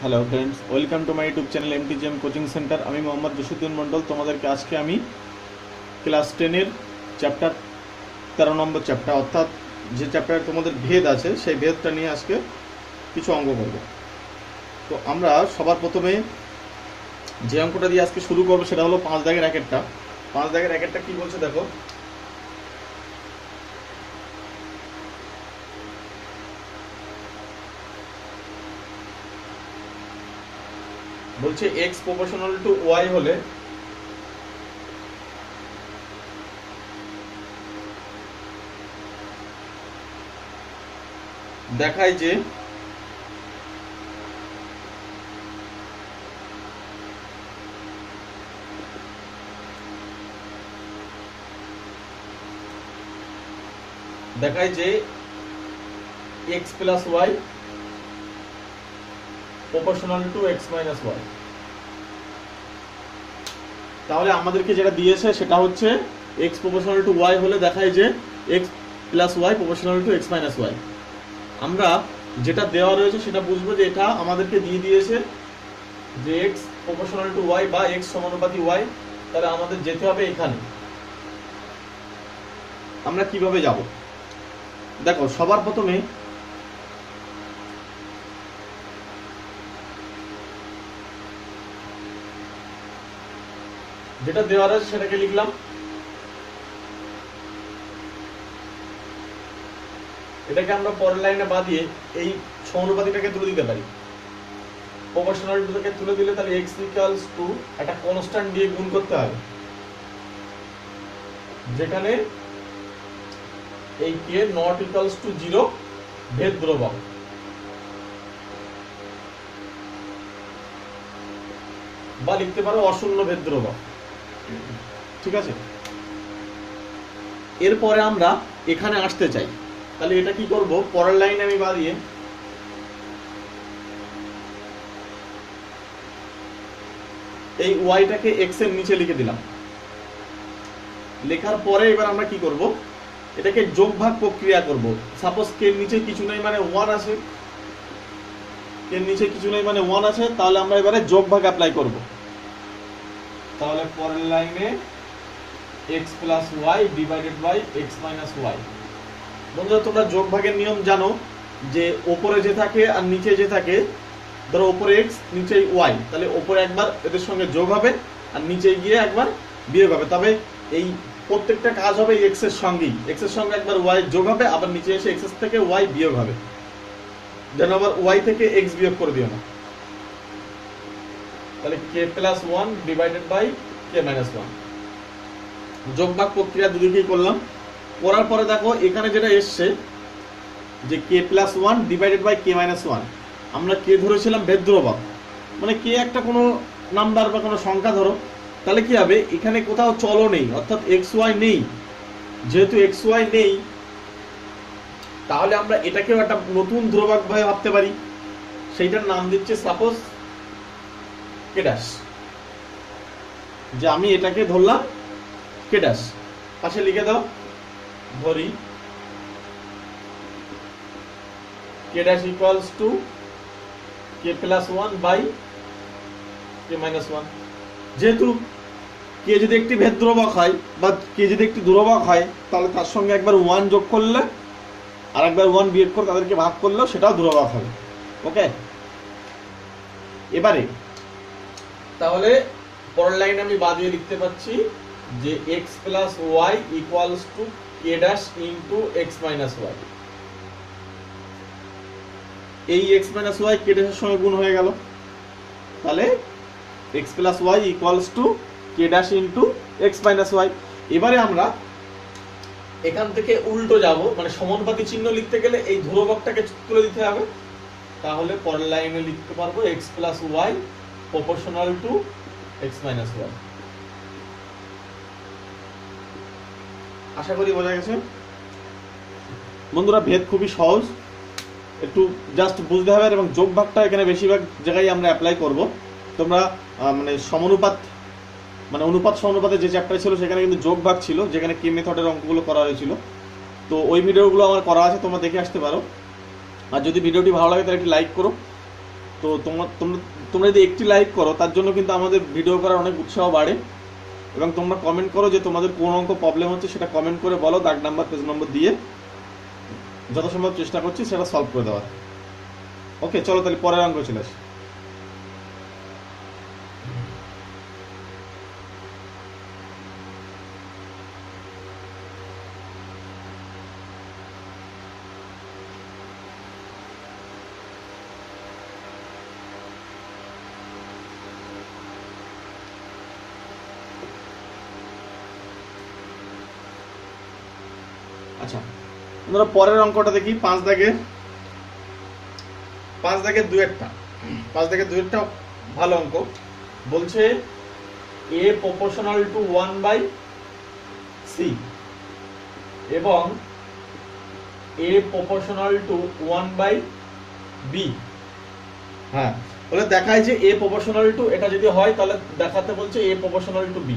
Hello friends, welcome to my YouTube channel MTGM coaching centre. আমি মোহাম্মদ জসিউদ্দিন মণ্ডল। তোমাদেরকে আজকে আমি ক্লাস 10-এর চ্যাপ্টার 13 নম্বর চ্যাপ্টার, অর্থাৎ যে চ্যাপ্টারে তোমাদের ভেদ আছে সেই ভেদটা নিয়ে আজকে কিছু অঙ্ক করব। তো আমরা সবার প্রথমে যে অঙ্কটা দিয়ে আজকে শুরু করবো সেটা হলো 5 দাগের একেরটা। 5 দাগের একেরটা কি বলছে দেখো। বলছে x প্রপোর্শনাল টু y হলে দেখায় যে x plus y proportional to x minus y। তাহলে আমাদেরকে যেটা দিয়েছে সেটা হচ্ছে x প্রপোর্শনাল টু y হলে দেখায় যে x plus y proportional to x minus y। আমরা যেটা দেওয়া রয়েছে সেটা বুঝবো যে এটা আমাদেরকে দিয়ে দিয়েছে যে x প্রপোর্শনাল টু y বা x সমানুপাতি y। তাহলে আমাদের যেতে হবে এখানে। আমরা কিভাবে যাব দেখো। সবার প্রথমে যেটা দেওয়া রয়েছে সেটাকে লিখলাম। এটাকে আমরা পরের লাইনে বাদিয়ে এই সমানুপাতিটাকে তুলে দিতে পারি। প্রপোর্শনালটাকে তুলে দিলে তাহলে x ইকুয়ালস টু একটা কনস্ট্যান্ট দিয়ে গুণ করতে হবে, যেখানে এই k নট ইকুয়ালস টু 0 ভেদ ধ্রুবক। বা লিখতে পারো অশূন্য ভেদ ধ্রুবক। ঠিক আছে, এরপরে আমরা এখানে আসতে চাই। তাহলে এটা কি করব, পরের লাইনে আমি বাদিয়ে এই ওয়াইটাকে এক্স এর নিচে লিখে দিলাম। লেখার পরে এবার আমরা কি করব, এটাকে যোগ ভাগ প্রক্রিয়া করব। সাপোজ কে এর নিচে কিছু নেই মানে 1 আছে, কে এর নিচে কিছু নেই মানে 1 আছে, তাহলে আমরা এবারে যোগ ভাগ অ্যাপ্লাই করব। তাহলে পরের লাইনে x plus y divided by x minus y। বন্ধুরা, তোমরা যোগ ভাগের নিয়ম জানো যে উপরে যে থাকে আর নিচে যে থাকে, ধরো উপরে x নিচে y, তাহলে উপরে একবার এদের সঙ্গে যোগ হবে আর নিচে গিয়ে একবার বিয়োগ হবে। তবে এই প্রত্যেকটা কাজ হবে x এর সঙ্গেই। x এর সঙ্গে একবার y যোগ হবে, আবার নিচে এসে x এর থেকে y বিয়োগ হবে, যেন আবার y থেকে x বিয়োগ করে দিও না। তাহলে k plus 1 divided by k minus 1। যোগ ভাগ প্রক্রিয়া দুদিকেই করলাম। করার পরে দেখো এখানে যেটা এসছে যে k plus 1 divided by k minus 1। আমরা k ধরেছিলাম ভেদ ধ্রুবক, মানে k একটা কোনো নাম্বার বা কোনো সংখ্যা ধরো। তাহলে কি হবে, এখানে কোথাও চলও নেই, অর্থাৎ xy নেই। যেহেতু xy নেই, তাহলে আমরা এটাকেও একটা নতুন ধ্রুবক ভাবে ভাবতে পারি। সেইটার নাম দিচ্ছে সাপোজ k ড্যাশ। যে আমি এটাকে ধরলাম k ড্যাশ, পাশে লিখে দাও। ধরি k dash equals to k plus 1 by k minus 1। যেহেতু k যদি একটি ভেদ ধ্রুবক হয় বা k যদি একটি ধ্রুবক হয়, তাহলে তার সঙ্গে একবার 1 যোগ করলে আর একবার 1 বিয়োগ করে তাদেরকে ভাগ করলেও সেটাও ধ্রুবক হবে। ওকে, এবারে তাহলে পরের লাইনে আমি বাদিয়ে লিখতে পাচ্ছি যে x plus y equals to k dash into x minus y। এই x মাইনাস y k ড্যাশের সঙ্গে গুণ হয়ে গেল। তাহলে x plus y equals to k dash into x minus y। এবারে আমরা এখান থেকে উল্টো যাব, মানে সমানুপাতি চিহ্ন লিখতে গেলে এই ধ্রুবকটাকে তুলে দিতে হবে। তাহলে পরের লাইনে লিখতে পারবো x plus y proportional to x minus y। আশা করি বোঝা গেছে। বন্ধুরা, ভেদ খুবই সহজ, একটু জাস্ট বুঝতে হবে। এবং যোগ ভাগটা এখানে বেশিরভাগ জায়গায় আমরা অ্যাপ্লাই করব। তোমরা মানে সমানুপাত মানে অনুপাত সমানুপাতে যে চ্যাপ্টার ছিল সেখানে কিন্তু যোগ ভাগ ছিল, যেখানে কে মেথডের অঙ্কগুলো করা হয়েছিল। তো ওই ভিডিওগুলো আমার করা আছে, তোমরা দেখে আসতে পারো। আর যদি ভিডিওটি ভালো লাগে তাহলে একটি লাইক করো তো তোমরা যদি একটি লাইক করো তার জন্য কিন্তু আমাদের ভিডিও করার অনেক উৎসাহ বাড়ে। এবং তোমরা কমেন্ট করো যে তোমাদের কোন অঙ্ক প্রবলেম হচ্ছে, সেটা কমেন্ট করে বলো, দাগ নাম্বার পেজ নম্বর দিয়ে যথাসম্ভব চেষ্টা করছি সেটা সলভ করে দেওয়ার। ওকে, চলো তাহলে পরের অঙ্ক চলে আসি। আচ্ছা, আমরা পরের অঙ্কটা দেখি। 5 দাগের দুয়েরটা ভালো অঙ্ক। বলছে a প্রপোর্শনাল টু 1/c এবং a প্রপোর্শনাল টু 1/b। হ্যাঁ, বলে দেখায় যে a প্রপোর্শনাল টু, এটা যদি হয় তাহলে দেখাতে বলছে a প্রপোর্শনাল টু b।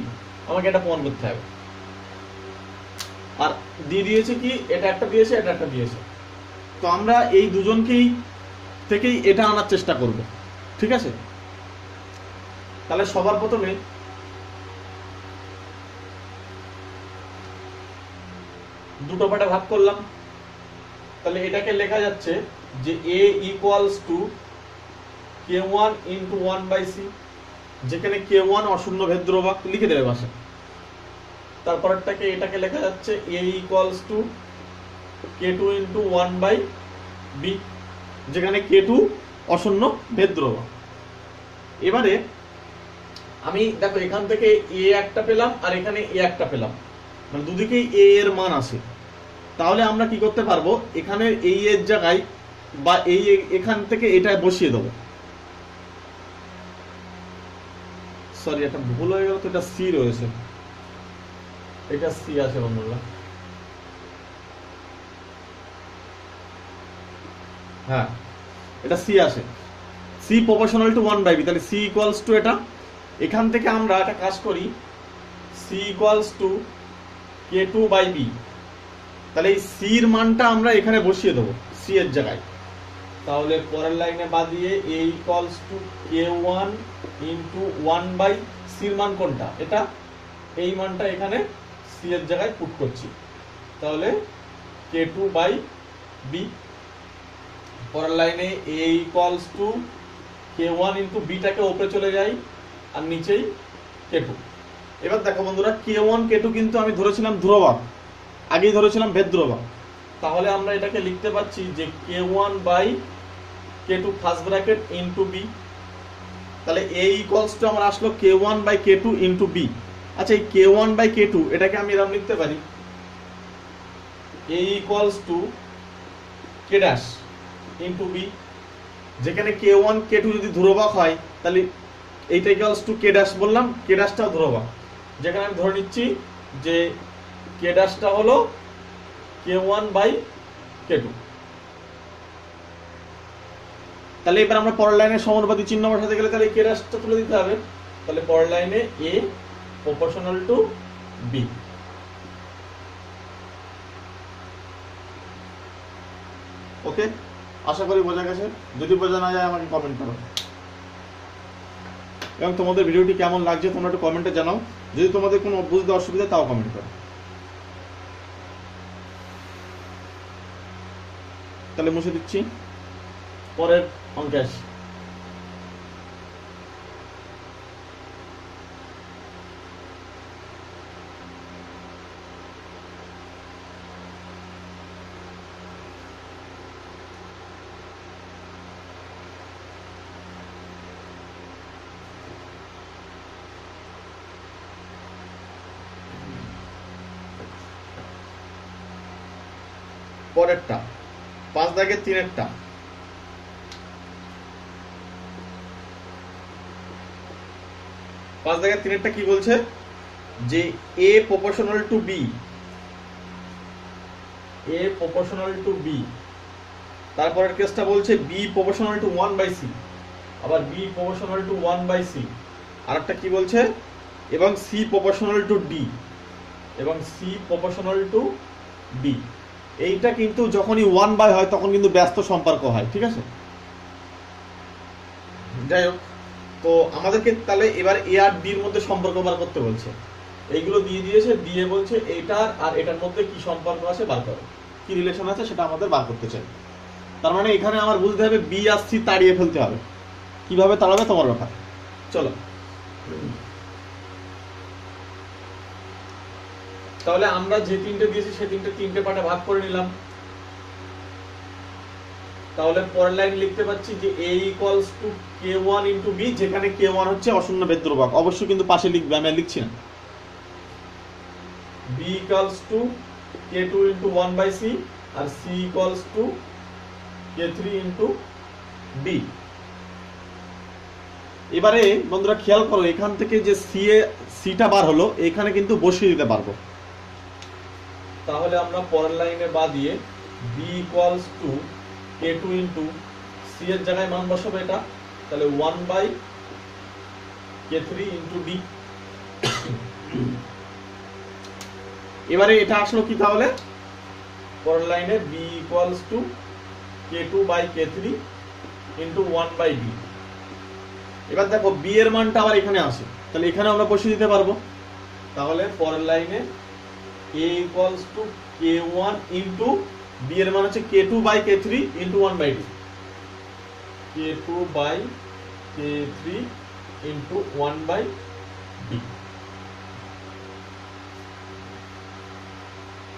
আমাকে এটা প্রমাণ করতে হবে। আর দিয়ে দিয়েছে কি, এটা একটা দিয়েছে, এটা একটা দিয়েছে। তো আমরা এই দুজনকেই থেকেই এটা আনার চেষ্টা করব, ঠিক আছে? তাহলে সবার প্রথমে দুটো পার্টে ভাগ করলাম। তাহলে এটাকে লেখা যাচ্ছে যে a equals to k1 into 1/c, যেখানে k1 অশূন্য ভেদ ধ্রুবক, লিখে দেবে ভাষা। তারপরটাকে এটাকে লেখা যাচ্ছে a equals to k2 into 1/b, যেখানে k2 অশূন্য ভেদ ধ্রুবক। এবারে আমি দেখো এখান থেকে a একটা পেলাম আর এখানে a একটা পেলাম, মানে দুদিকেই a এর মান আছে। তাহলে আমরা কি করতে পারবো, এখানে এই এর জায়গায় বা এই এখান থেকে এটা বসিয়ে দেবো। সরি, এটা ভুল হয়ে গেল, তো এটা সি রয়েছে, এটা সি আছে বন্ধুরা। হ্যাঁ, এটা সি আসে, সি প্রপোর্শনাল টু 1/b। তাহলে সি ইকুয়ালস টু এটা, এখান থেকে আমরা একটা কাজ করি, সি ইকুয়ালস টু k2/b। তাহলে এই সির মানটা আমরা এখানে বসিয়ে দেবো সি এর জায়গায়। তাহলে পরের লাইনে বাদ দিয়ে a equals to k1 into 1/c এর মান কোনটা, এটা, এই মানটা এখানে সি এর জায়গায় পুট করছি। তাহলে k2/b। পরের লাইনে a equals to k1 into bটাকে উপরে চলে যাই আর নিচেই k2। এবার দেখো বন্ধুরা, k1 k2 কিন্তু আমি ধরেছিলাম ধ্রুবক, আগেই ধরেছিলাম ভেদ ধ্রুবক। তাহলে আমরা এটাকে লিখতে পাচ্ছি যে k1/k2 first bracket into b। তাহলে a ইকুয়ালস টু আমার আসলো k1/k2 ইন্টু b। আচ্ছা, এই k1/k2 এটাকে আমি এরকম লিখতে পারি, a equals to k dash into b, যেখানে k1 k2 যদি ধ্রুবক হয় তাহলে এইটা ইকুয়ালস টু k ড্যাশ বললাম, k ড্যাশটাও ধ্রুবক, যেখানে আমি ধরে নিচ্ছি যে k ড্যাশটা হলো k1/k2। তাহলে এবার আমরা পরের লাইনে সমানুপাতিক চিহ্ন বসাতে গেলে তাহলে k ড্যাশটা তুলে দিতে হবে। তাহলে পরের লাইনে a প্রপোর্শনাল টু b। ওকে, আশা করি বোঝা গেছে। যদি বোঝা না যায় আমাকে কমেন্ট করো, এবং তোমাদের ভিডিওটি কেমন লাগছে তোমরা একটু কমেন্টে জানাও। যদি তোমাদের কোনো বুঝতে অসুবিধা তাও কমেন্ট করো। তাহলে মুছে দিচ্ছি, পরের অঙ্কে আসি। পরেরটা 5 দাগের 3-এরটা। 5 দাগের 3-এরটা কি বলছে যে a proportional to b, a proportional to b। তারপরের কেসটা বলছে b প্রপোর্শনাল টু 1/c, আবার b প্রপোর্শনাল টু 1/c। আরেকটা কি বলছে, এবং c প্রপোর্শনাল টু d, এবং c প্রপোর্শনাল টু d। এইটা কিন্তু যখনই 1/, হয় তখন কিন্তু ব্যস্ত সম্পর্ক হয়, ঠিক আছে? যাই হোক, তো আমাদেরকে তাহলে এবার এ আর ডির মধ্যে সম্পর্ক বার করতে বলছে। এইগুলো দিয়ে দিয়েছে, দিয়ে বলছে এটার আর এটার মধ্যে কি সম্পর্ক আছে বার করো, কি রিলেশন আছে সেটা আমাদের বার করতে চাই। তার মানে এখানে আমার বুঝতে হবে বি আর সি তাড়িয়ে ফেলতে হবে। কিভাবে তাড়াবে তোমার ব্যাপার। চলো, তাহলে আমরা যে তিনটে দিয়েছি সে তিনটে পার্টে ভাগ করে নিলাম। তাহলে পরের লাইন লিখতে পাচ্ছি যে a equals to k1 into b, যেখানে k1 হচ্ছে অশূন্য ভেদ ধ্রুবক, অবশ্যই কিন্তু পাশে লিখবে, আমি আর লিখছি না। b equals to k2 into 1/c আর c equals to k3 into b। এবারে বন্ধুরা খেয়াল করো, এখান থেকে যে সিটা বার হলো এখানে কিন্তু বসিয়ে দিতে পারবো। তাহলে আমরা পরের লাইনে বা দিয়ে b equals to k2 into c এর জায়গায় মান বসাবো এটা, তাহলে 1/k3 ইনটু d। এবারে এটা আসলো কি, তাহলে পরের লাইনে b equals two k2/k3 into 1/d। এবার দেখো b এর মানটা আবার এখানে আসে, তাহলে এখানে আমরা বসিয়ে দিতে পারবো। তাহলে পরের লাইনে a equals to k1 into b এর মান হচ্ছে k2/k3 into 1/d, k2/k3 into 1/d।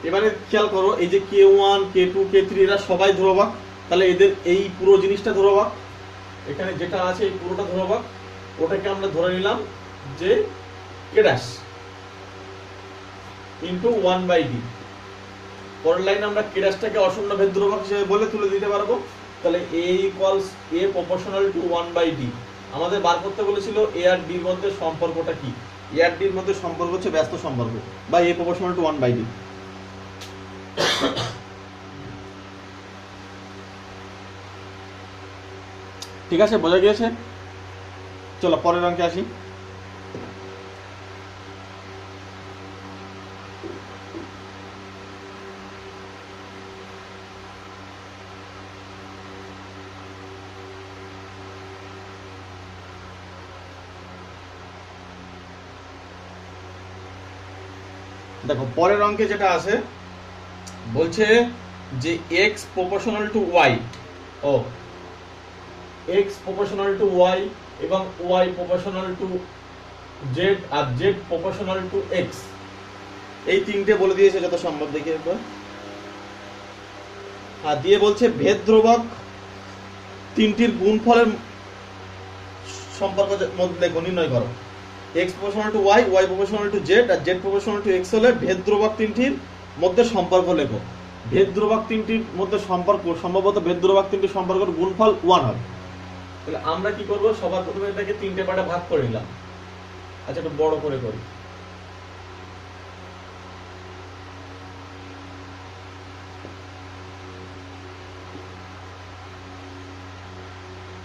এবারে খেয়াল করো, এই যে k1 k2 k3 এরা সবাই ধ্রুবক, তাহলে এদের এই পুরো জিনিসটা ধ্রুবক, এখানে যেটা আছে এই পুরোটা ধ্রুবক, ওটাকে আমরা ধরে নিলাম যে k ড্যাশ ইনটু 1/d। পরের লাইনে আমরা k ড্যাশটাকে অশূন্য ভেদ ধ্রুবক হিসেবে বলে তুলে দিতে পারবো। তাহলে a equals a proportional to 1/d। আমাদের বার করতে বলেছিল a আর d এর মধ্যে সম্পর্কটা কি। a আর d এর মধ্যে সম্পর্ক হচ্ছে ব্যস্ত সম্পর্ক, বা a প্রপোর্শনাল টু 1/d। ঠিক আছে, বোঝা গিয়েছে। চলো পরের অঙ্কে আসি। দেখো পরের অঙ্কে যেটা আছে বলছে যে x প্রপোর্শনাল টু y, ও x প্রপোর্শনাল টু y এবং y প্রপোর্শনাল টু z আর z প্রপোর্শনাল টু x, এই তিনটে বলে দিয়েছে যত সম্ভব। দেখি একবার, আর দিয়ে বলছে ভেদ ধ্রুবক তিনটির গুণফলের সম্পর্ক মধ্যে নির্ণয় করো। x proportional to y, y proportional to z আর z প্রপোর্শনাল টু x হলে ভেদ ধ্রুবক তিনটির মধ্যে সম্পর্ক লেখো। ভেদ ধ্রুবক তিনটির মধ্যে সম্পর্ক, সম্ভবত ভেদ ধ্রুবক তিনটির সম্পর্কের গুণফল 1 হবে। তাহলে আমরা কি করব, সবার প্রথমে এটাকে তিনটে পার্টে ভাগ করে নিলাম। আচ্ছা, একটু বড় করে করি।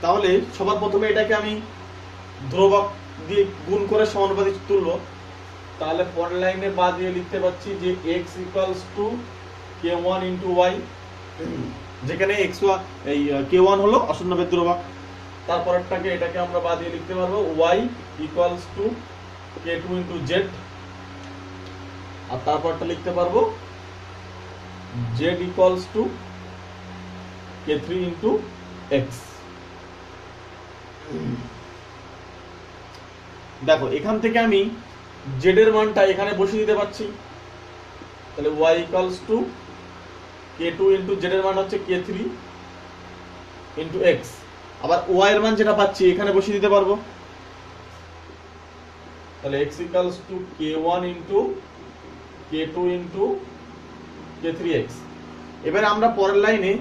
তাহলে সবার প্রথমে এটাকে আমি ধ্রুবক দিয়ে গুণ করে সমানুপাতি তুলবো। তাহলে পরের লাইনে বা দিয়ে লিখতে পাচ্ছি যে x equals to k1 into y, যেখানে x এই k1 হলো অশূন্য ভেদ ধ্রুবক। তারপরটাকে এটাকে আমরা বা দিয়ে লিখতে পারবো y equals to k2 into z, আর তারপরটা লিখতে পারবো z equals to k3 into x। দেখো এখান থেকে আমি z এর মানটা এখানে বসিয়ে দিতে পারছি। তাহলে y equals to k2 into z এর মান হচ্ছে k3 ইনটু x, আবার y এর মান যেটা পাচ্ছি এখানে বসিয়ে দিতে পারবো। তাহলে x equals to k1 into k2 into k3x। এবারে আমরা পরের লাইনে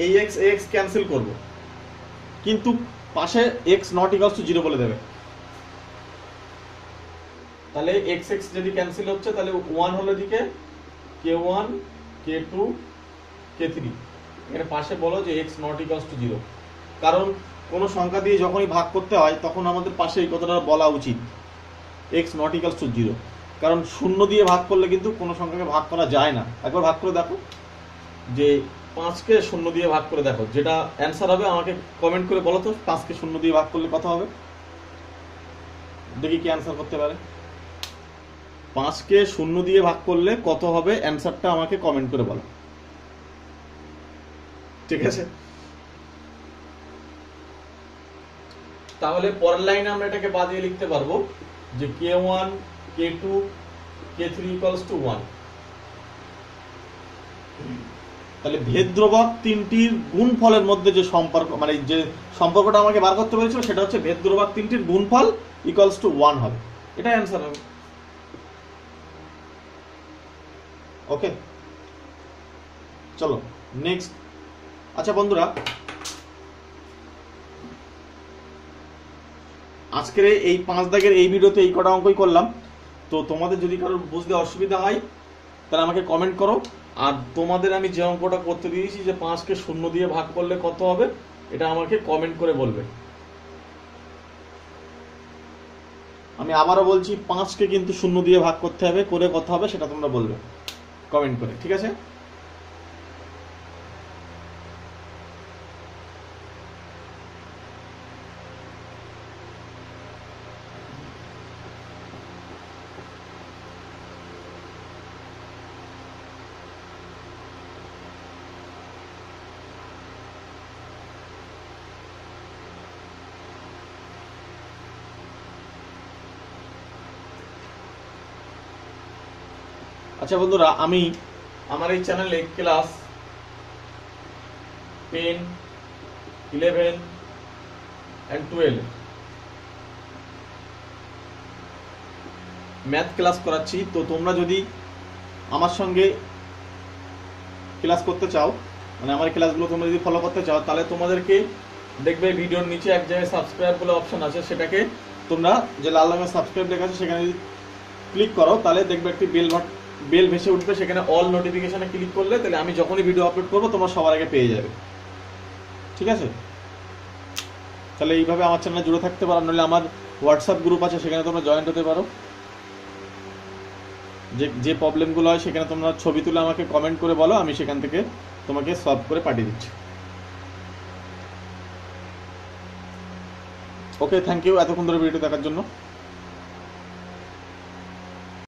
এই x ক্যান্সেল করব, কিন্তু পাশে x নট ইকুয়ালস টু 0 বলে দেবে। তাহলে x যদি ক্যান্সেল হচ্ছে তাহলে 1 হলো দিকে k1 k2 k3, এখানে পাশে বলো যে x নট ইকুয়ালস টু 0, কারণ কোন সংখ্যা দিয়ে যখনই ভাগ করতে হয় তখন আমাদের পাশে এই কথাটা বলা উচিত x নট ইকুয়ালস টু 0, কারণ শূন্য দিয়ে ভাগ করলে কিন্তু কোনো সংখ্যাকে ভাগ করা যায় না। একবার ভাগ করে দেখো যে 5কে 0 দিয়ে ভাগ করে দেখো, যেটা অ্যান্সার হবে আমাকে কমেন্ট করে বলো তো 5কে 0 দিয়ে ভাগ করলে কত হবে, দেখি কি অ্যান্সার করতে পারে। 5কে 0 দিয়ে ভাগ করলে কত হবে অ্যান্সারটা আমাকে কমেন্ট করে বলো, ঠিক আছে? তাহলে পরের লাইনে আমরা এটাকে বাজিয়ে লিখতে পারবো যে k1 k2 k3 = 1। তাহলে ভেদ ধ্রুবক তিনটির গুণফলের মধ্যে যে সম্পর্ক, মানে যে সম্পর্কটা আমাকে বার করতে পেরেছিল সেটা হচ্ছে ভেদ ধ্রুবক তিনটির গুণফল = 1 হবে, এটা অ্যান্সার হবে। ওকে, চলো নেক্সট। আচ্ছা বন্ধুরা, আজকের এই 5 দাগের এই ভিডিওতে এই কটা অঙ্কই করলাম। তো তোমাদের যদি কারোর বুঝতে অসুবিধা হয় তাহলে আমাকে কমেন্ট করো। আর তোমাদের আমি যে অঙ্কটা করতে দিয়েছি যে 5কে 0 দিয়ে ভাগ করলে কত হবে, এটা আমাকে কমেন্ট করে বলবে। আমি আবারও বলছি 5কে কিন্তু 0 দিয়ে ভাগ করতে হবে, করে কত হবে সেটা তোমরা বলবে কমেন্ট করে, ঠিক আছে? আচ্ছা বন্ধুরা, আমি আমার এই চ্যানেলে ক্লাস 10, 11 and 12 ম্যাথ ক্লাস করাচ্ছি। তো তোমরা যদি আমার সঙ্গে ক্লাস করতে চাও, মানে আমার ক্লাসগুলো তোমরা যদি ফলো করতে চাও, তাহলে তোমাদেরকে দেখবে ভিডিওর নিচে এক জায়গায় সাবস্ক্রাইব বলে অপশন আছে, সেটাকে তোমরা যে লাল রঙের সাবস্ক্রাইব লেখা আছে সেখানে যদি ক্লিক করো তাহলে দেখবে একটি বেল ভেসে উঠবে, সেখানে অল নোটিফিকেশনে ক্লিক করলে তাহলে আমি যখনই ভিডিও আপলোড করবো তোমরা সবার আগে পেয়ে যাবে, ঠিক আছে? তাহলে এইভাবে আমার চ্যানেলে জুড়ে থাকতে পারো, নাহলে আমার হোয়াটসঅ্যাপ গ্রুপ আছে সেখানে তোমরা জয়েন্ট হতে পারো। যে প্রবলেমগুলো হয় সেখানে তোমরা ছবি তুলে আমাকে কমেন্ট করে বলো, আমি সেখান থেকে তোমাকে সলভ করে পাঠিয়ে দিচ্ছি। ওকে, থ্যাংক ইউ এতক্ষণ ধরে ভিডিও দেখার জন্য।